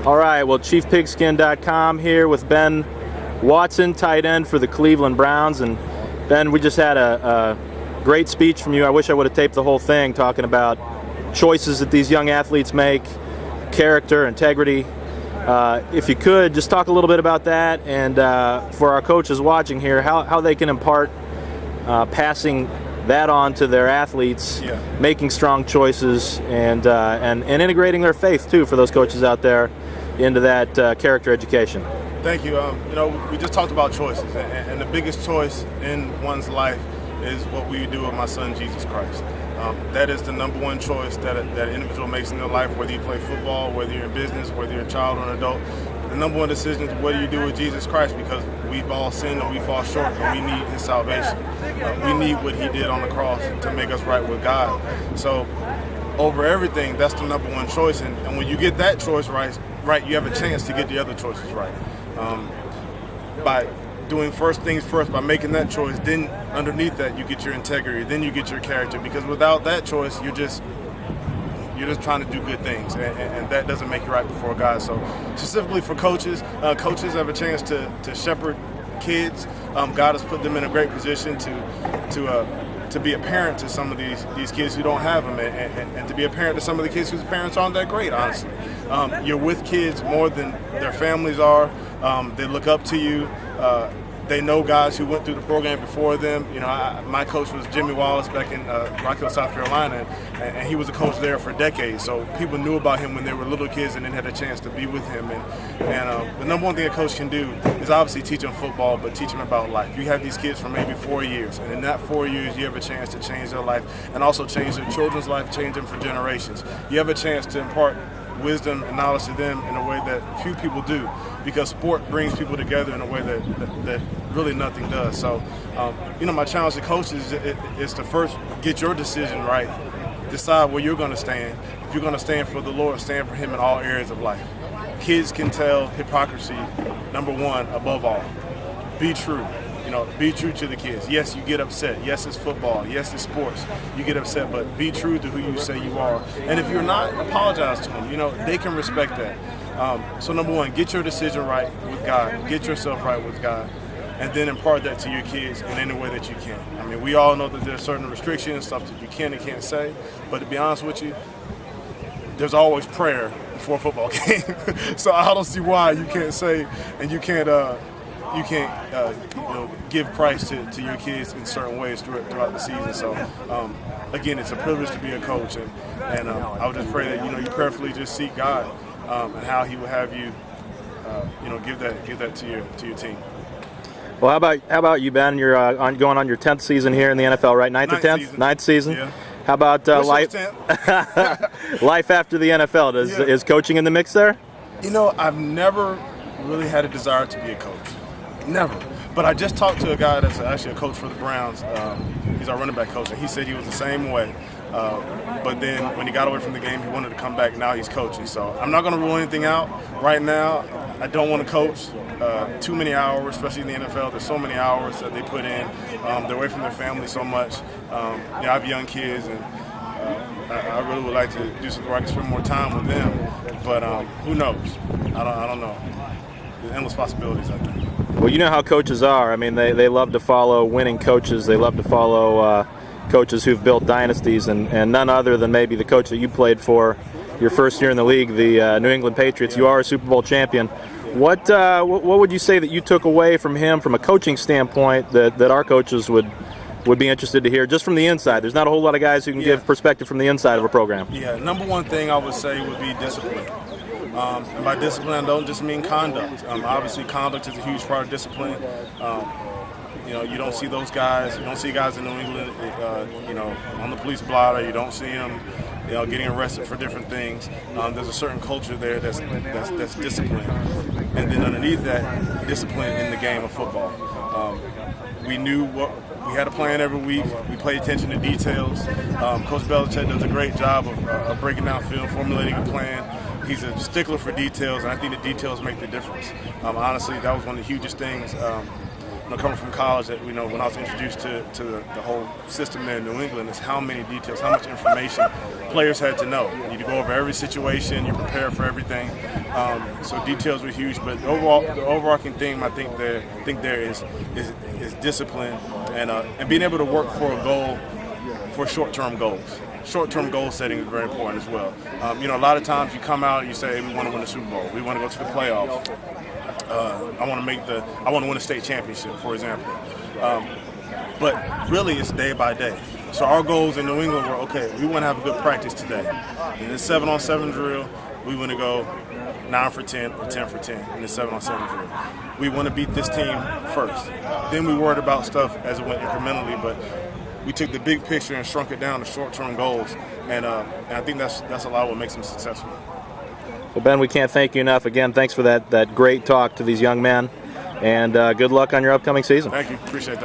All right, well, Chiefpigskin.com here with Ben Watson, tight end for the Cleveland Browns. And Ben, we just had a great speech from you. I wish I would have taped the whole thing, talking about choices that these young athletes make, character, integrity. If you could, just talk a little bit about that, and for our coaches watching here, how they can impart passing that on to their athletes, making strong choices, and integrating their faith too for those coaches out there into that character education. Thank you. We just talked about choices, and the biggest choice in one's life is what we do with my son Jesus Christ. That is the number one choice that an individual makes in their life, whether you play football, whether you're in business, whether you're a child or an adult. The number one decision is what do you do with Jesus Christ, because we've all sinned and we fall short and we need his salvation. We need what he did on the cross to make us right with God. So over everything, that's the number one choice. And when you get that choice right, you have a chance to get the other choices right. By doing first things first, by making that choice, then underneath that you get your integrity, then you get your character, because without that choice you're just trying to do good things, and that doesn't make you right before God. So specifically for coaches have a chance to shepherd kids. God has put them in a great position to be a parent to some of these kids who don't have them, and to be a parent to some of the kids whose parents aren't that great, honestly. You're with kids more than their families are. They look up to you. They know guys who went through the program before them. My coach was Jimmy Wallace back in Rock Hill, South Carolina, and he was a coach there for decades. So people knew about him when they were little kids and then had a chance to be with him. And the number one thing a coach can do is obviously teach them football, but teach them about life. You have these kids for maybe 4 years, and in that 4 years you have a chance to change their life and also change their children's life, change them for generations. You have a chance to impart wisdom and knowledge to them in a way that few people do, because sport brings people together in a way that really nothing does. So, my challenge to coaches is to first get your decision right, decide where you're going to stand. If you're going to stand for the Lord, stand for him in all areas of life. Kids can tell hypocrisy, number one, above all. Be true. Be true to the kids. Yes, you get upset. Yes, it's football. Yes, it's sports. You get upset, but be true to who you say you are. And if you're not, apologize to them. They can respect that. So number one, get your decision right with God. Get yourself right with God. And then impart that to your kids in any way that you can. I mean, we all know that there's certain restrictions, stuff that you can and can't say. But to be honest with you, there's always prayer before a football game. So I don't see why you can't say and you can't give Christ to your kids in certain ways throughout the season. So again, it's a privilege to be a coach, and I would just pray that you prayerfully just seek God and how he will have you give that to your team. Well, how about you, Ben? You're going on your 10th season here in the NFL, right? Ninth or 10th? Ninth season. Yeah. How about life? Life after the NFL? Is coaching in the mix there? I've never really had a desire to be a coach. Never. But I just talked to a guy that's actually a coach for the Browns. He's our running back coach, and he said he was the same way. But then when he got away from the game, he wanted to come back. Now he's coaching. So I'm not going to rule anything out right now. I don't want to coach too many hours, especially in the NFL. There's so many hours that they put in. They're away from their family so much. I have young kids, and I really would like to do something where I can spend more time with them. But who knows? I don't know. There's endless possibilities, I think. Well, you know how coaches are. I mean, they love to follow winning coaches. They love to follow coaches who've built dynasties, and none other than maybe the coach that you played for your first year in the league, the New England Patriots. You are a Super Bowl champion. What would you say that you took away from him from a coaching standpoint that our coaches would be interested to hear just from the inside? There's not a whole lot of guys who can give perspective from the inside of a program. Yeah, number one thing I would say would be discipline. And by discipline, I don't just mean conduct. Obviously, conduct is a huge part of discipline. You don't see those guys. You don't see guys in New England, on the police blotter. You don't see them, getting arrested for different things. There's a certain culture there that's discipline, and then underneath that, discipline in the game of football. We knew we had a plan every week. We paid attention to details. Coach Belichick does a great job of breaking down film, formulating a plan. He's a stickler for details, and I think the details make the difference. Honestly, that was one of the hugest things. Coming from college, that when I was introduced to the whole system there in New England, is how many details, how much information players had to know. You need to go over every situation. You prepare for everything. So details were huge, but overall, the overarching theme I think there is discipline and being able to work for a goal, for short-term goals. Short-term goal setting is very important as well. You know, a lot of times you come out and you say, we want to win the Super Bowl. We want to go to the playoffs. I want to win a state championship, for example. But really, it's day by day. So our goals in New England were, okay, we want to have a good practice today. In the 7-on-7 drill, we want to go 9 for 10 or 10 for 10 in the 7-on-7 drill. We want to beat this team first. Then we worried about stuff as it went incrementally, but we took the big picture and shrunk it down to short-term goals, and I think that's a lot of what makes them successful. Well, Ben, we can't thank you enough. Again, thanks for that great talk to these young men, and good luck on your upcoming season. Thank you. Appreciate that.